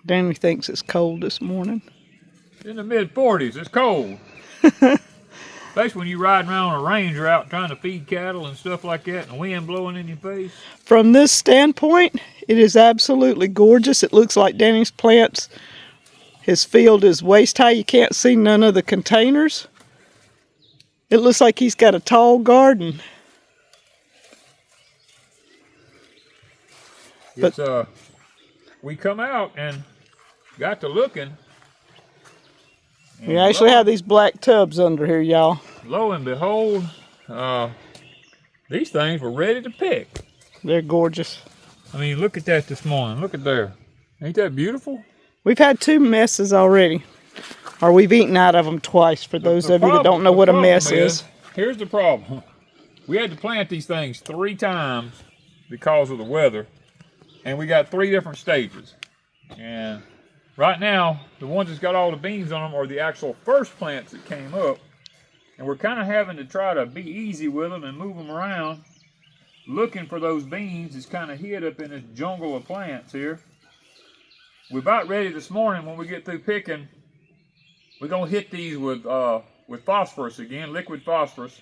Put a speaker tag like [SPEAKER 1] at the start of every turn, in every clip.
[SPEAKER 1] Danny thinks it's cold this morning.
[SPEAKER 2] In the mid-40s, it's cold. Especially when you're riding around on a Ranger out trying to feed cattle and stuff like that, and the wind blowing in your face.
[SPEAKER 1] From this standpoint, it is absolutely gorgeous. It looks like Danny's plants, his field is waist high. You can't see none of the containers. It looks like he's got a tall garden.
[SPEAKER 2] It's, we come out and got to looking.
[SPEAKER 1] We actually have these black tubs under here, y'all.
[SPEAKER 2] Lo and behold, these things were ready to pick.
[SPEAKER 1] They're gorgeous.
[SPEAKER 2] I mean, look at that this morning. Look at there. Ain't that beautiful?
[SPEAKER 1] We've had 2 messes already. Or we've eaten out of them twice, for those of you that don't know what a mess is.
[SPEAKER 2] Here's the problem. We had to plant these things 3 times because of the weather. And we got 3 different stages. And right now, the ones that's got all the beans on them are the actual first plants that came up. And we're kind of having to try to be easy with them and move them around. Looking for those beans is kind of hid up in this jungle of plants here. We're about ready this morning when we get through picking. We're going to hit these with phosphorus again, liquid phosphorus.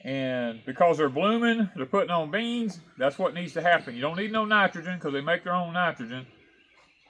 [SPEAKER 2] And because they're blooming, they're putting on beans, that's what needs to happen. You don't need no nitrogen because they make their own nitrogen.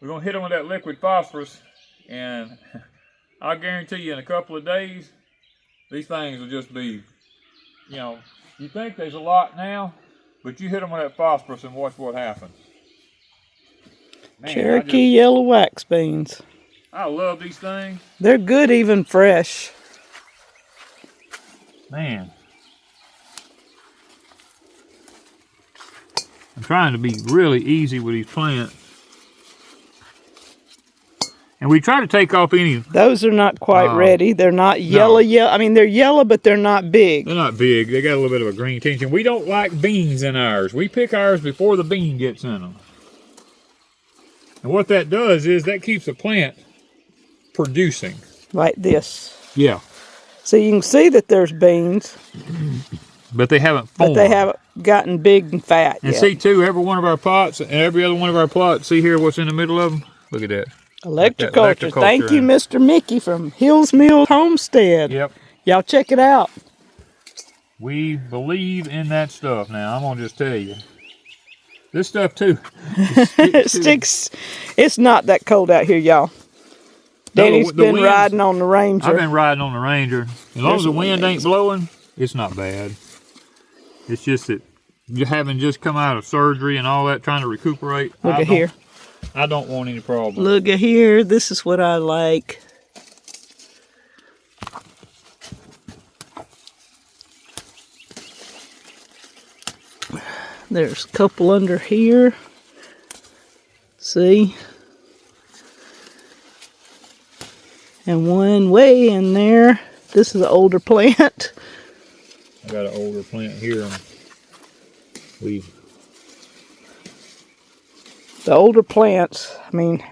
[SPEAKER 2] We're going to hit them with that liquid phosphorus, and I guarantee you in a couple of days, these things will just be, you know, you think there's a lot now, but you hit them with that phosphorus and watch what happens. Man,
[SPEAKER 1] Cherokee yellow wax beans.
[SPEAKER 2] I love these things.
[SPEAKER 1] They're good even fresh.
[SPEAKER 2] Man. I'm trying to be really easy with these plants. And we try to take off any...
[SPEAKER 1] Those are not quite ready. They're not yellow. I mean, they're yellow, but they're not big.
[SPEAKER 2] They're not big. They got a little bit of a green tinge. And we don't like beans in ours. We pick ours before the bean gets in them. And what that does is that keeps the plant producing.
[SPEAKER 1] Like this.
[SPEAKER 2] Yeah.
[SPEAKER 1] So you can see that there's beans.
[SPEAKER 2] But they haven't formed.
[SPEAKER 1] But they haven't gotten big and fat
[SPEAKER 2] and
[SPEAKER 1] yet.
[SPEAKER 2] See, too, every one of our pots and every other one of our plots, see here what's in the middle of them? Look at that.
[SPEAKER 1] Electroculture. Thank you, Mr. Mickey from Hillsmill Homestead.
[SPEAKER 2] Yep.
[SPEAKER 1] Y'all check it out.
[SPEAKER 2] We believe in that stuff now. I'm going to just tell you. This stuff, too.
[SPEAKER 1] It sticks. It's not that cold out here, y'all. Danny's been riding on the Ranger.
[SPEAKER 2] I've been riding on the Ranger. As long as the wind ain't blowing, it's not bad. It's just that you having just come out of surgery and all that, trying to recuperate.
[SPEAKER 1] Look at here.
[SPEAKER 2] I don't want any problems.
[SPEAKER 1] Look at here. This is what I like. There's a couple under here. See? And one way in there. This is an older plant.
[SPEAKER 2] I got an older plant here.
[SPEAKER 1] The older plants, I mean,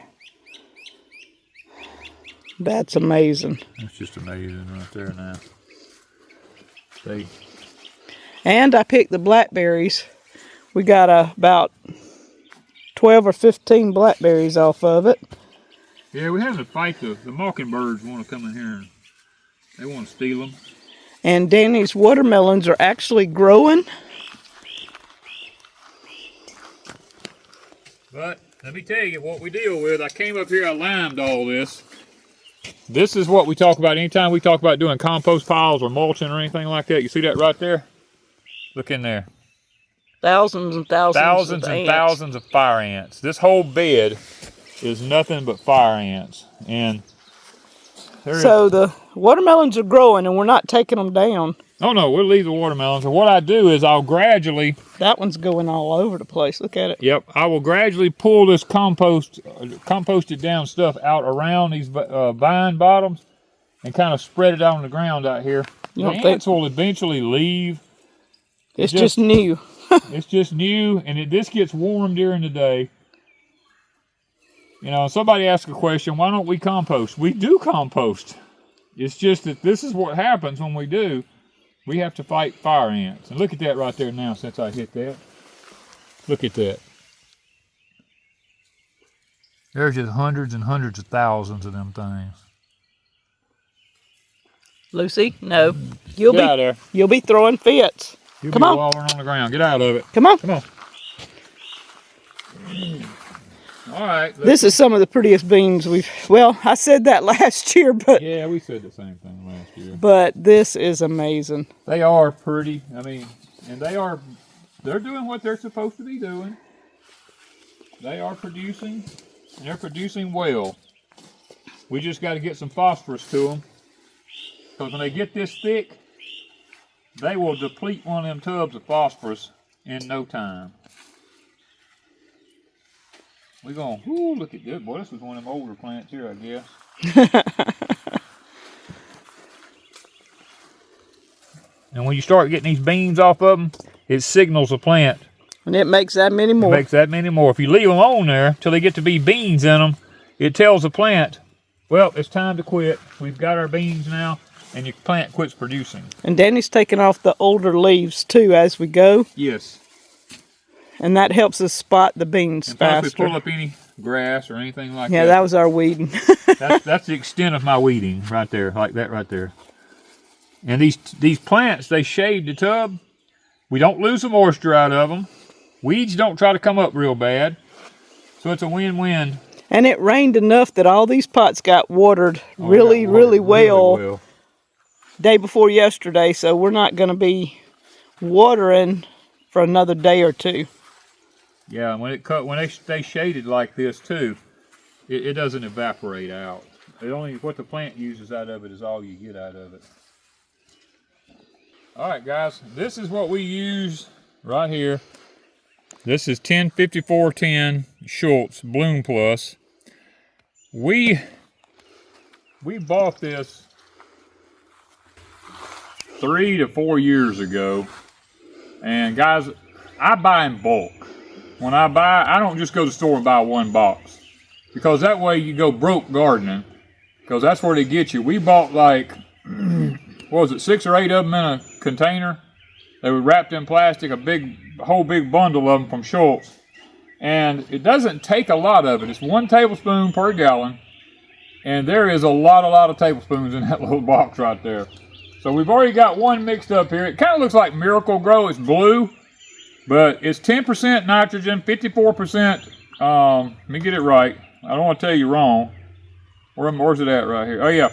[SPEAKER 1] that's amazing.
[SPEAKER 2] That's just amazing right there now. See?
[SPEAKER 1] And I picked the blackberries. We got about 12 or 15 blackberries off of it.
[SPEAKER 2] Yeah, we have to fight the mockingbirds want to come in here and they want to steal them.
[SPEAKER 1] And Danny's watermelons are actually growing.
[SPEAKER 2] But let me tell you what we deal with. I came up here, I limed all this. This is what we talk about anytime we talk about doing compost piles or mulching or anything like that. You see that right there? Look in there.
[SPEAKER 1] Thousands and thousands
[SPEAKER 2] Thousands and thousands of fire ants. This whole bed is nothing but fire ants. And
[SPEAKER 1] so the watermelons are growing and we're not taking them down.
[SPEAKER 2] Oh no, we'll leave the watermelons. And what I do is I'll gradually...
[SPEAKER 1] That one's going all over the place. Look at it.
[SPEAKER 2] Yep, I will gradually pull this composted down stuff out around these vine bottoms and kind of spread it out on the ground out here. The ants will eventually leave.
[SPEAKER 1] It's just new.
[SPEAKER 2] It's just new, and this gets warm during the day. You know, somebody asked a question, why don't we compost? We do compost. It's just that this is what happens when we do. We have to fight fire ants. And look at that right there now since I hit that. Look at that. There's just hundreds and hundreds of thousands of them things.
[SPEAKER 1] Lucy, no.
[SPEAKER 2] Get out of there.
[SPEAKER 1] You'll be throwing fits.
[SPEAKER 2] You'll
[SPEAKER 1] Come
[SPEAKER 2] be
[SPEAKER 1] on.
[SPEAKER 2] wallowing on the ground. Get out of it.
[SPEAKER 1] Come on.
[SPEAKER 2] Come on. All right.
[SPEAKER 1] This is some of the prettiest beans well, I said that last year, but
[SPEAKER 2] Yeah, we said the same thing last year.
[SPEAKER 1] but this is amazing.
[SPEAKER 2] They are pretty. I mean, and they're doing what they're supposed to be doing. They are producing, and they're producing well. We just got to get some phosphorus to them. Because when they get this thick, they will deplete one of them tubs of phosphorus in no time. We're going, ooh, look at this. Boy, this was one of them older plants here, I guess. And when you start getting these beans off of them, it signals the plant.
[SPEAKER 1] And it makes that many more.
[SPEAKER 2] It makes that many more. If you leave them on there till they get to be beans in them, it tells the plant, well, it's time to quit. We've got our beans now, and your plant quits producing.
[SPEAKER 1] And Danny's taking off the older leaves too as we go.
[SPEAKER 2] Yes.
[SPEAKER 1] And that helps us spot the beans
[SPEAKER 2] And
[SPEAKER 1] faster.
[SPEAKER 2] if we pull up any grass or anything like
[SPEAKER 1] Yeah, that was our weeding.
[SPEAKER 2] that's the extent of my weeding right there, like that right there. And these plants, they shade the tub. We don't lose the moisture out of them. Weeds don't try to come up real bad. So it's a win-win.
[SPEAKER 1] And it rained enough that all these pots got watered really well day before yesterday. So we're not going to be watering for another day or two.
[SPEAKER 2] Yeah, when they stay shaded like this too, it doesn't evaporate out. What the plant uses out of it is all you get out of it. All right, guys, this is what we use right here. This is 105410 Schultz Bloom Plus. We bought this 3 to 4 years ago, and guys, I buy in bulk. When I buy, I don't just go to the store and buy one box, because that way you go broke gardening, because that's where they get you. We bought like, what was it, 6 or 8 of them in a container. They were wrapped in plastic, a whole big bundle of them from Schultz. And it doesn't take a lot of it. It's 1 tablespoon per gallon. And there is a lot of tablespoons in that little box right there. So we've already got one mixed up here. It kind of looks like Miracle Grow. It's blue. But it's 10% nitrogen, 54%, let me get it right. I don't want to tell you wrong. Where's it at right here? Oh yeah.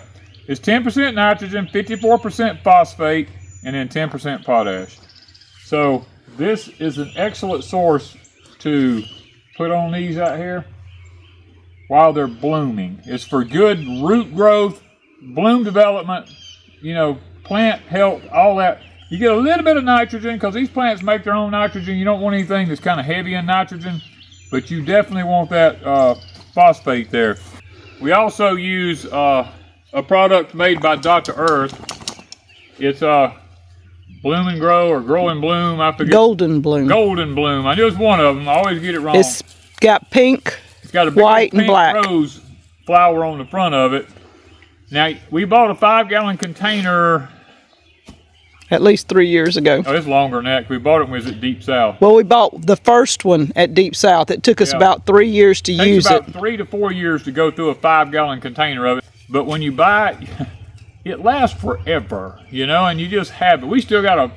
[SPEAKER 2] It's 10% nitrogen, 54% phosphate, and then 10% potash. So this is an excellent source to put on these out here while they're blooming. It's for good root growth, bloom development, plant health, all that. You get a little bit of nitrogen because these plants make their own nitrogen. You don't want anything that's kind of heavy in nitrogen, but you definitely want that phosphate there. We also use a product made by Dr. Earth. It's Bloom and Grow or Grow and Bloom. I forget.
[SPEAKER 1] Golden Bloom.
[SPEAKER 2] Golden Bloom. I knew it's one of them. I always get it wrong.
[SPEAKER 1] It's got pink,
[SPEAKER 2] it's got a big
[SPEAKER 1] white,
[SPEAKER 2] pink
[SPEAKER 1] and black
[SPEAKER 2] rose flower on the front of it. Now, we bought a 5-gallon container.
[SPEAKER 1] At least 3 years ago.
[SPEAKER 2] Oh, it's longer than that. We bought it when we was at Deep South.
[SPEAKER 1] Well, we bought the first one at Deep South. It took us about 3 years to use it.
[SPEAKER 2] It takes about 3 to 4 years to go through a 5-gallon container of it. But when you buy it, it lasts forever, and you just have it. We still got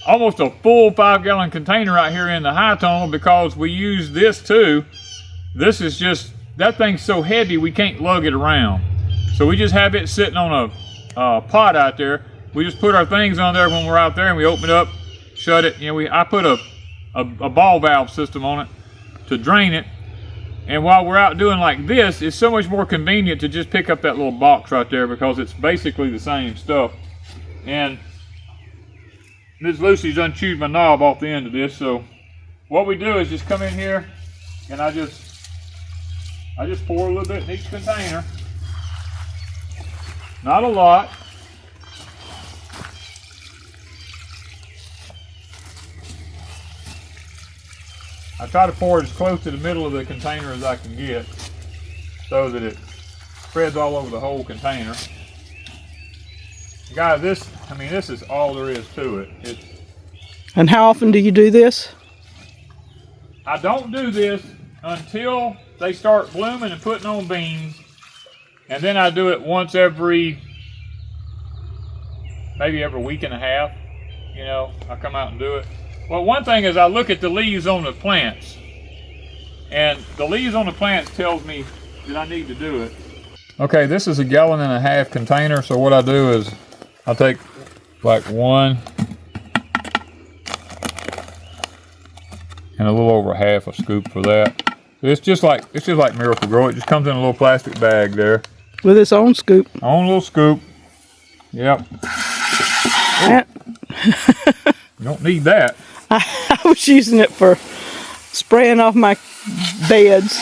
[SPEAKER 2] almost a full 5-gallon container right here in the high tunnel because we use this too. This is just, that thing's so heavy we can't lug it around. So we just have it sitting on a pot out there. We just put our things on there when we're out there and we open it up, shut it. I put a ball valve system on it to drain it. And while we're out doing like this, it's so much more convenient to just pick up that little box right there because it's basically the same stuff. And Miss Lucy's unchewed my knob off the end of this. So what we do is just come in here and I just pour a little bit in each container. Not a lot. I try to pour it as close to the middle of the container as I can get so that it spreads all over the whole container. Guys, this is all there is to it.
[SPEAKER 1] And how often do you do this?
[SPEAKER 2] I don't do this until they start blooming and putting on beans. And then I do it once every, maybe every week and a half. You know, I come out and do it. Well, one thing is I look at the leaves on the plants. And the leaves on the plants tells me that I need to do it. Okay, this is a 1.5 gallon container. So what I do is I take like one and a little over half a scoop for that. It's just like Miracle Grow. It just comes in a little plastic bag there.
[SPEAKER 1] With its own scoop.
[SPEAKER 2] Own little scoop. Yep. You don't need that.
[SPEAKER 1] I was using it for spraying off my beds.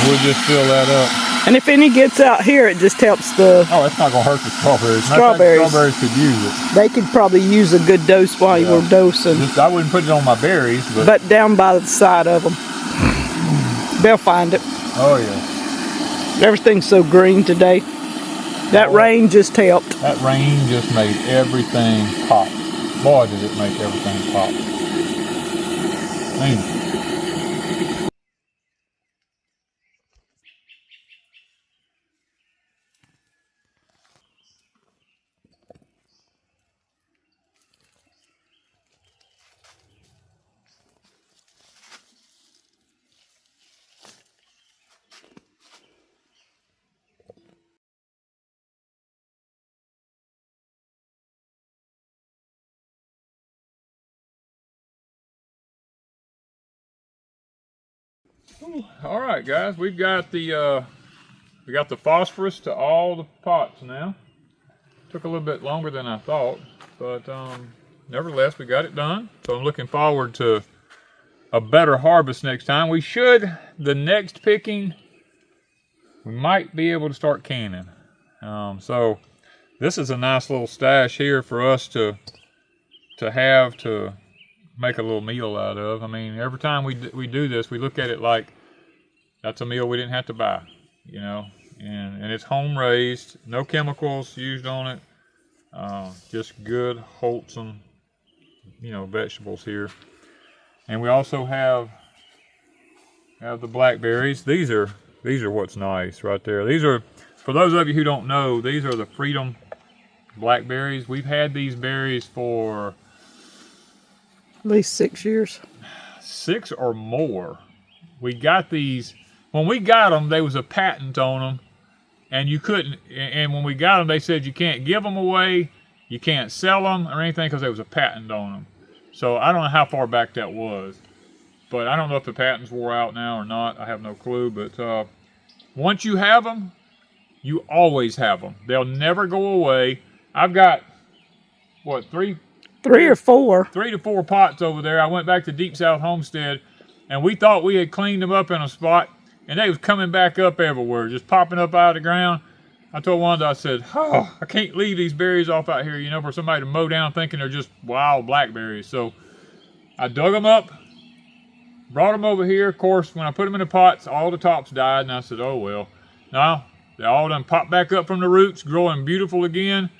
[SPEAKER 2] We'll just fill that up.
[SPEAKER 1] And if any gets out here, it just helps the
[SPEAKER 2] Oh, that's not going to hurt the strawberries.
[SPEAKER 1] Strawberries.
[SPEAKER 2] Strawberries could use it.
[SPEAKER 1] They could probably use a good dose while you were dosing.
[SPEAKER 2] I wouldn't put it on my berries,
[SPEAKER 1] But down by the side of them. They'll find it.
[SPEAKER 2] Oh, yeah.
[SPEAKER 1] Everything's so green today. That rain just helped.
[SPEAKER 2] That rain just made everything pop. Boy, did it make everything pop. Man. All right, guys, we got the phosphorus to all the pots now. Took a little bit longer than I thought, but nevertheless, we got it done. So I'm looking forward to a better harvest next time. We should, the next picking, we might be able to start canning. So this is a nice little stash here for us to have to make a little meal out of. I mean, every time we do this, we look at it like that's a meal we didn't have to buy, you know, and it's home raised, no chemicals used on it, just good, wholesome, you know, vegetables here. And we also have the blackberries. These are what's nice right there. These are, for those of you who don't know, these are the Freedom blackberries. We've had these berries for
[SPEAKER 1] At least 6 years.
[SPEAKER 2] 6 or more. We got these, when we got them, there was a patent on them, and you couldn't, and when we got them, they said you can't give them away, you can't sell them or anything because there was a patent on them. So I don't know how far back that was, but I don't know if the patents wore out now or not. I have no clue, but once you have them, you always have them. They'll never go away. I've got, what, 3
[SPEAKER 1] or 4.
[SPEAKER 2] 3 to 4 pots over there. I went back to Deep South Homestead, and we thought we had cleaned them up in a spot, and they was coming back up everywhere, just popping up out of the ground. I told Wanda, I said, oh, I can't leave these berries off out here, you know, for somebody to mow down thinking they're just wild blackberries. So I dug them up, brought them over here. Of course, when I put them in the pots, all the tops died, and I said, oh, well. Now, they all done popped back up from the roots, growing beautiful again.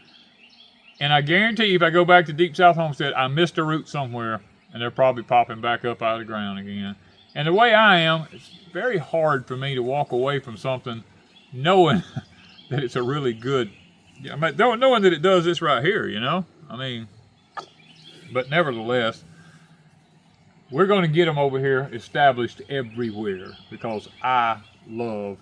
[SPEAKER 2] And I guarantee you, if I go back to Deep South Homestead, I missed a root somewhere, and they're probably popping back up out of the ground again. And the way I am, it's very hard for me to walk away from something knowing that it's a really good, I mean, knowing that it does this right here, you know? I mean, but nevertheless, we're going to get them over here established everywhere because I love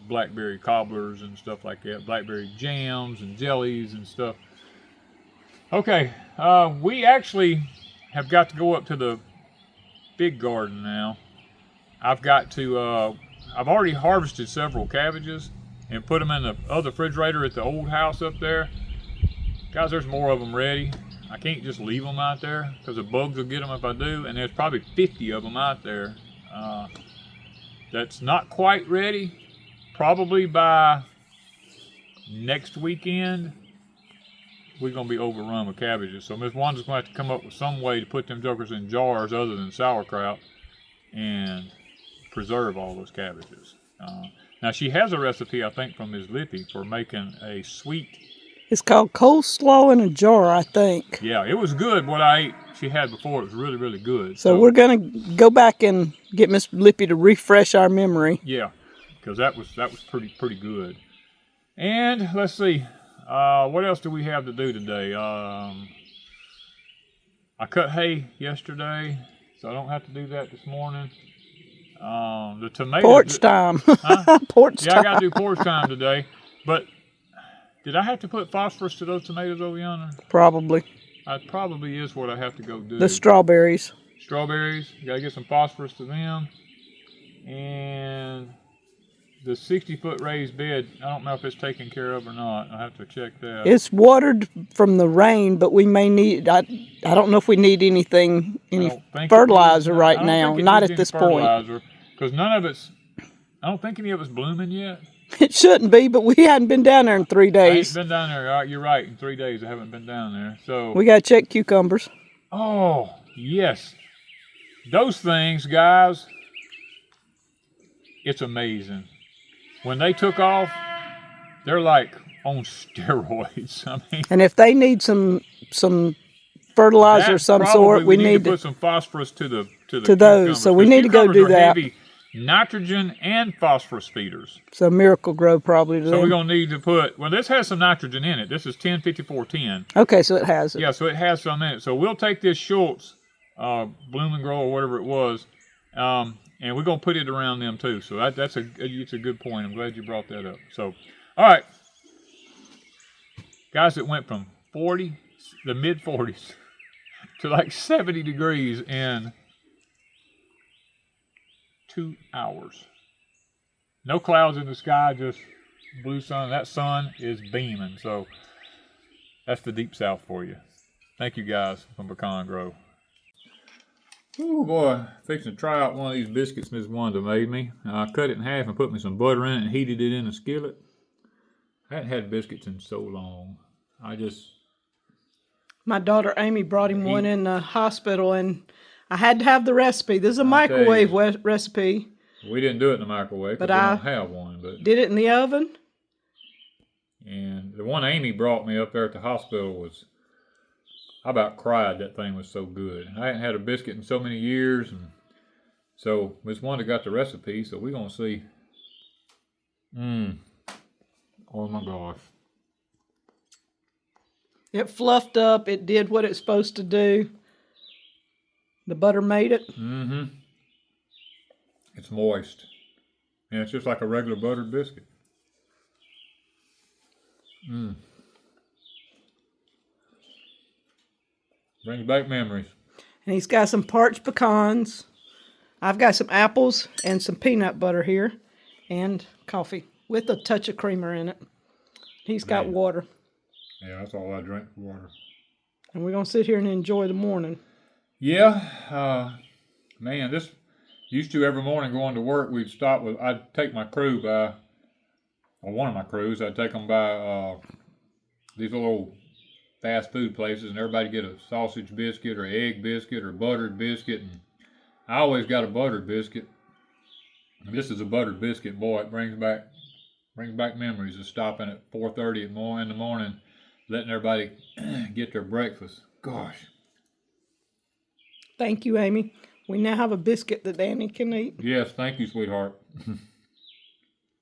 [SPEAKER 2] blackberry cobblers and stuff like that, blackberry jams and jellies and stuff. Okay, we actually have got to go up to the big garden now. I've already harvested several cabbages and put them in the other refrigerator at the old house up there. Guys, there's more of them ready. I can't just leave them out there because the bugs will get them if I do, and there's probably 50 of them out there. That's not quite ready. Probably by next weekend, we're going to be overrun with cabbages. So Miss Wanda's going to have to come up with some way to put them jokers in jars other than sauerkraut and preserve all those cabbages. Now she has a recipe, I think, from Ms. Lippy for making a sweet
[SPEAKER 1] It's called coleslaw in a jar, I think.
[SPEAKER 2] Yeah, it was good. What I ate, she had before, it was really, really good.
[SPEAKER 1] So we're going to go back and get Miss Lippy to refresh our memory.
[SPEAKER 2] Yeah, because that was pretty good. And let's see, what else do we have to do today? I cut hay yesterday, so I don't have to do that this morning. The tomatoes.
[SPEAKER 1] Porch time.
[SPEAKER 2] Huh?
[SPEAKER 1] Porch
[SPEAKER 2] yeah,
[SPEAKER 1] time.
[SPEAKER 2] I got to do porch time today. But did I have to put phosphorus to those tomatoes over yonder?
[SPEAKER 1] Probably.
[SPEAKER 2] That probably is what I have to go do.
[SPEAKER 1] The strawberries.
[SPEAKER 2] Strawberries, you got to get some phosphorus to them. And the 60-foot raised bed, I don't know if it's taken care of or not. I'll have to check that.
[SPEAKER 1] It's watered from the rain, but we may need, I don't know if we need any fertilizer right now. Not at this point.
[SPEAKER 2] Because none of it's, I don't think any of it's blooming yet.
[SPEAKER 1] It shouldn't be, but we hadn't been down there in 3 days.
[SPEAKER 2] I ain't been down there. You're right. In 3 days, I haven't been down there. So
[SPEAKER 1] we got to check cucumbers.
[SPEAKER 2] Oh, yes. Those things, guys, it's amazing. When they took off, they're like on steroids. I mean,
[SPEAKER 1] and if they need some fertilizer of some sort, we need to
[SPEAKER 2] put some phosphorus to
[SPEAKER 1] those. Cucumbers. So we need to go do that.
[SPEAKER 2] Heavy nitrogen and phosphorus feeders.
[SPEAKER 1] So Miracle Grow probably.
[SPEAKER 2] So we're gonna need to put. Well, this has some nitrogen in it. This is 105410.
[SPEAKER 1] Okay, so it has it.
[SPEAKER 2] Yeah, so it has some in it. So we'll take this Schultz Bloom and Grow or whatever it was, and we're gonna put it around them too. So it's a good point. I'm glad you brought that up. So, all right, guys, it went from the mid 40s to like 70 degrees in 2 hours. No clouds in the sky, just blue sun. That sun is beaming. So that's the Deep South for you. Thank you guys from Pecan Grove. Oh boy, fixing to try out one of these biscuits Miss Wanda made me. I cut it in half and put me some butter in it and heated it in a skillet. I hadn't had biscuits in so long.
[SPEAKER 1] My daughter Amy brought him one in the hospital, and I had to have the recipe. This is a microwave recipe.
[SPEAKER 2] We didn't do it in the microwave because we don't have one. But
[SPEAKER 1] did it in the oven.
[SPEAKER 2] And the one Amy brought me up there at the hospital was, I about cried. That thing was so good. I hadn't had a biscuit in so many years. And so Miss Wanda got the recipe, so we're going to see. Oh my gosh.
[SPEAKER 1] It fluffed up. It did what it's supposed to do. The butter made it.
[SPEAKER 2] Mm-hmm. It's moist. And it's just like a regular buttered biscuit. Brings back memories.
[SPEAKER 1] And he's got some parched pecans. I've got some apples and some peanut butter here. And coffee with a touch of creamer in it. He's got water.
[SPEAKER 2] Yeah, that's all I drink, water.
[SPEAKER 1] And we're going to sit here and enjoy the morning.
[SPEAKER 2] Yeah, man, this used to every morning going to work, I'd take my crew by, or one of my crews, I'd take them by these little fast food places, and everybody get a sausage biscuit or egg biscuit or buttered biscuit, and I always got a buttered biscuit. And this is a buttered biscuit, boy, it brings back memories of stopping at 4:30 in the morning, letting everybody get their breakfast. Gosh.
[SPEAKER 1] Thank you, Amy. We now have a biscuit that Danny can eat.
[SPEAKER 2] Yes, thank you, sweetheart.